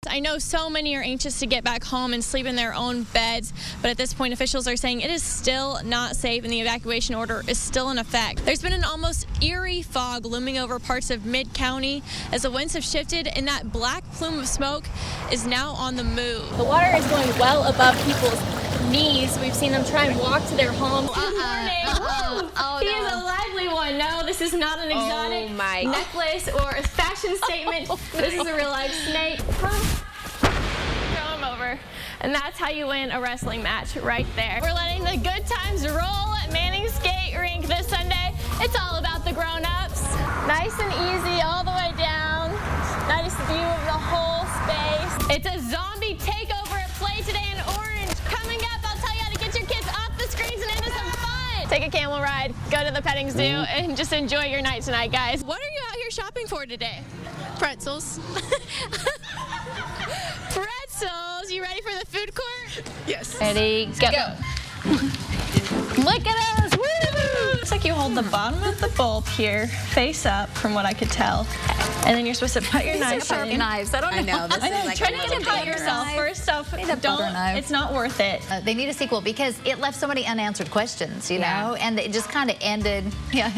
I know so many are anxious to get back home and sleep in their own beds, but at this point officials are saying it is still not safe and the evacuation order is still in effect. There's been an almost eerie fog looming over parts of mid-county as the winds have shifted and that black plume of smoke is now on the move. The water is going well above people's knees. We've seen them try and walk to their homes. Good morning. He is a lively one. No, this is not an exotic necklace or a fashion statement. This is a real life snake. Throw him over. And that's how you win a wrestling match right there. We're letting the good times roll at Manning Skate Rink this Sunday. It's all about the grown-ups. Nice and easy all the way down. Nice view of the whole space. It's a zombie takeover at play today in Orange. Coming up, I'll tell you how to get your kids off the screens and into some fun. Take a camel ride, go to the petting zoo, and just enjoy your night tonight, guys. What are you out here shopping for today? Pretzels. Pretzels. You ready for the food court? Yes. Ready, go. Look at us. Woo! Looks like you hold the bottom of the bulb here, face up, from what I could tell. And then you're supposed to put your knife in. Knives. I know. This is like try to get it cut yourself. First off, don't. It's not worth it. They need a sequel because it left so many unanswered questions, you know, and it just kind of ended. Yeah.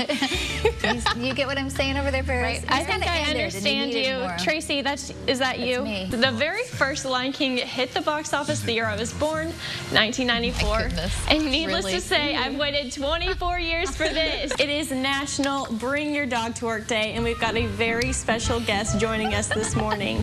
You get what I'm saying over there, Parris? Right. I think I understand you. Tracy, is that you? Me. The very first Lion King hit the box office the year I was born, 1994. And needless to say, I've waited 24 years for this. It is National Bring Your Dog to Work Day, and we've got a very special guest joining us this morning.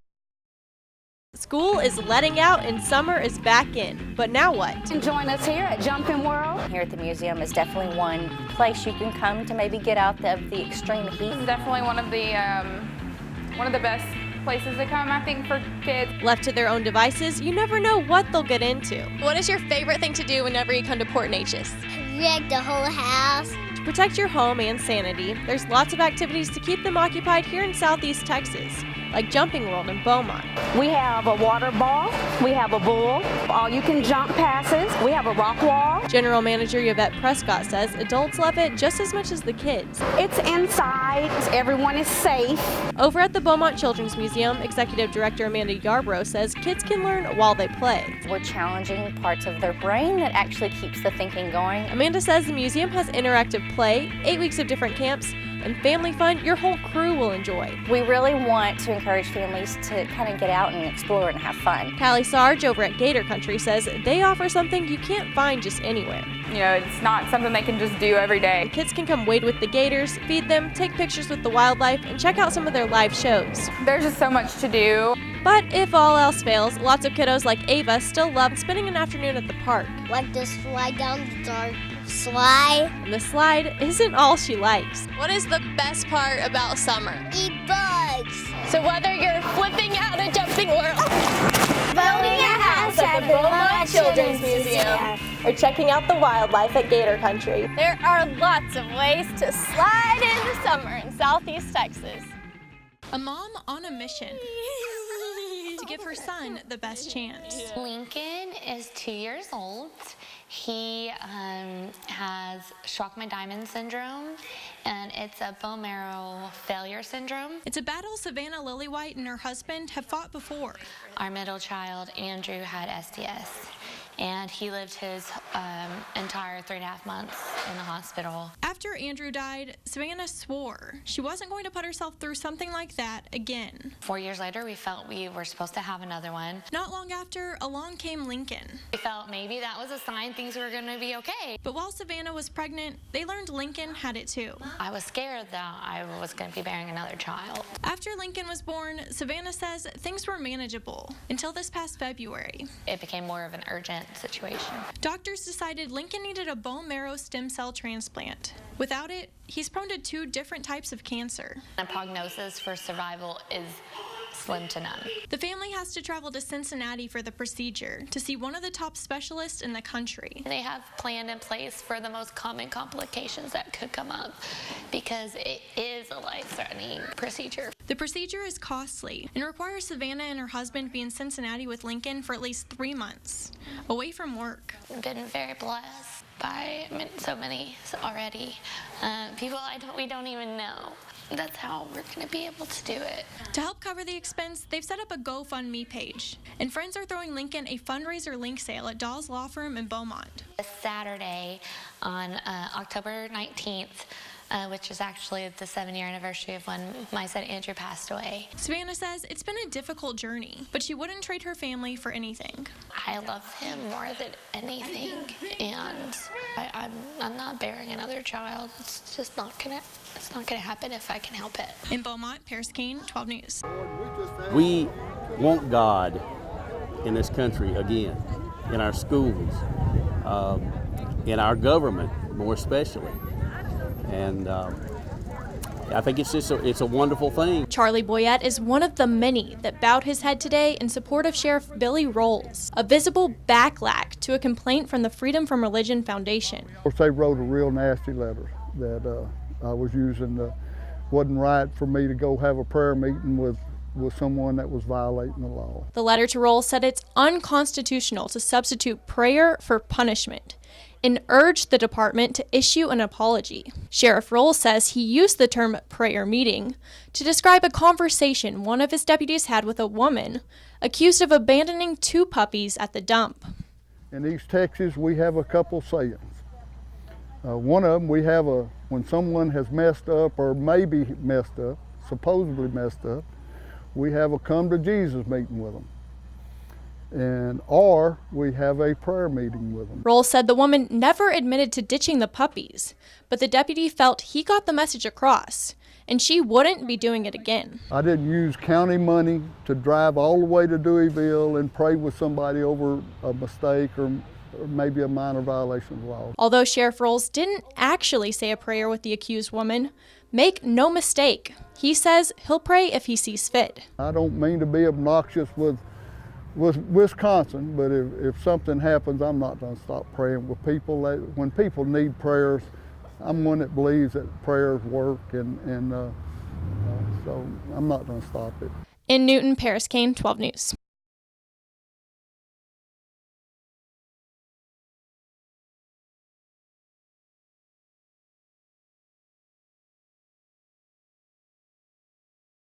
School is letting out and summer is back in, but now what? Join us here at Jumping World. Here at the museum is definitely one place you can come to maybe get out of the extreme heat. This is definitely one of the best places to come, I think, for kids. Left to their own devices, you never know what they'll get into. What is your favorite thing to do whenever you come to Port Neches? Wreck the whole house. To protect your home and sanity, there's lots of activities to keep them occupied here in Southeast Texas, like Jumping World in Beaumont. We have a water ball. We have a bull. All-you-can-jump passes. We have a rock wall. General Manager Yvette Prescott says adults love it just as much as the kids. It's inside. Everyone is safe. Over at the Beaumont Children's Museum, Executive Director Amanda Yarbrough says kids can learn while they play. We're challenging parts of their brain that actually keeps the thinking going. Amanda says the museum has interactive play, 8 weeks of different camps, and family fun your whole crew will enjoy. We really want to encourage families to kind of get out and explore and have fun. Callie Sarge over at Gator Country says they offer something you can't find just anywhere. You know, it's not something they can just do every day. The kids can come wade with the gators, feed them, take pictures with the wildlife, and check out some of their live shows. There's just so much to do. But if all else fails, lots of kiddos like Ava still love spending an afternoon at the park. Like to slide down the dark slide. And the slide isn't all she likes. What is the best part about summer? Eat bugs. So whether you're flipping out a Jumping World, Building a house at the Beaumont Children's Museum, or checking out the wildlife at Gator Country, there are lots of ways to slide into summer in Southeast Texas. A mom on a mission to give her son the best chance. Lincoln is 2 years old. He has Shwachman-Diamond syndrome, and it's a bone marrow failure syndrome. It's a battle Savannah Lillywhite and her husband have fought before. Our middle child, Andrew, had SDS, and he lived his entire 3.5 months in the hospital. After Andrew died, Savannah swore she wasn't going to put herself through something like that again. 4 years later, we felt we were supposed to have another one. Not long after, along came Lincoln. We felt maybe that was a sign things were going to be okay. But while Savannah was pregnant, they learned Lincoln had it too. I was scared that I was going to be bearing another child. After Lincoln was born, Savannah says things were manageable until this past February. It became more of an urgent situation. Doctors decided Lincoln needed a bone marrow stem cell transplant. Without it, he's prone to 2 different types of cancer. The prognosis for survival is slim to none. The family has to travel to Cincinnati for the procedure to see one of the top specialists in the country. They have planned in place for the most common complications that could come up because it is a life-threatening procedure. The procedure is costly and requires Savannah and her husband be in Cincinnati with Lincoln for at least 3 months, away from work. I've been very blessed by so many already. People we don't even know. that's how we're going to be able to do it. To help cover the expense, they've set up a GoFundMe page, and friends are throwing Lincoln a fundraiser link sale at Dawes Law Firm in Beaumont. This Saturday on October 19th, which is actually the 7-year anniversary of when my son Andrew passed away. Savannah says it's been a difficult journey, but she wouldn't trade her family for anything. I love him more than anything, and I'm not bearing another child. It's just not gonna happen if I can help it. In Beaumont, Parris Kane, 12 News. We want God in this country again, in our schools, in our government more especially. And I think it's a wonderful thing. Charlie Boyette is one of the many that bowed his head today in support of Sheriff Billy Rolls, a visible backlash to a complaint from the Freedom from Religion Foundation. Of course, they wrote a real nasty letter that I was using. Wasn't right for me to go have a prayer meeting with someone that was violating the law. The letter to Rolls said it's unconstitutional to substitute prayer for punishment, and urged the department to issue an apology. Sheriff Rolls says he used the term prayer meeting to describe a conversation one of his deputies had with a woman accused of abandoning 2 puppies at the dump. In East Texas, we have a couple sayings. One of them, we have when someone has messed up or maybe messed up, supposedly messed up, we have a come to Jesus meeting with them. Or we have a prayer meeting with them. Rolls said the woman never admitted to ditching the puppies, but the deputy felt he got the message across, and she wouldn't be doing it again. I didn't use county money to drive all the way to Deweyville and pray with somebody over a mistake or maybe a minor violation of the law. Although Sheriff Rolls didn't actually say a prayer with the accused woman, make no mistake, he says he'll pray if he sees fit. I don't mean to be obnoxious with Wisconsin, but if something happens, I'm not going to stop praying with people. When people need prayers, I'm one that believes that prayers work, and so I'm not going to stop it. In Newton, Parris Kane, 12 News.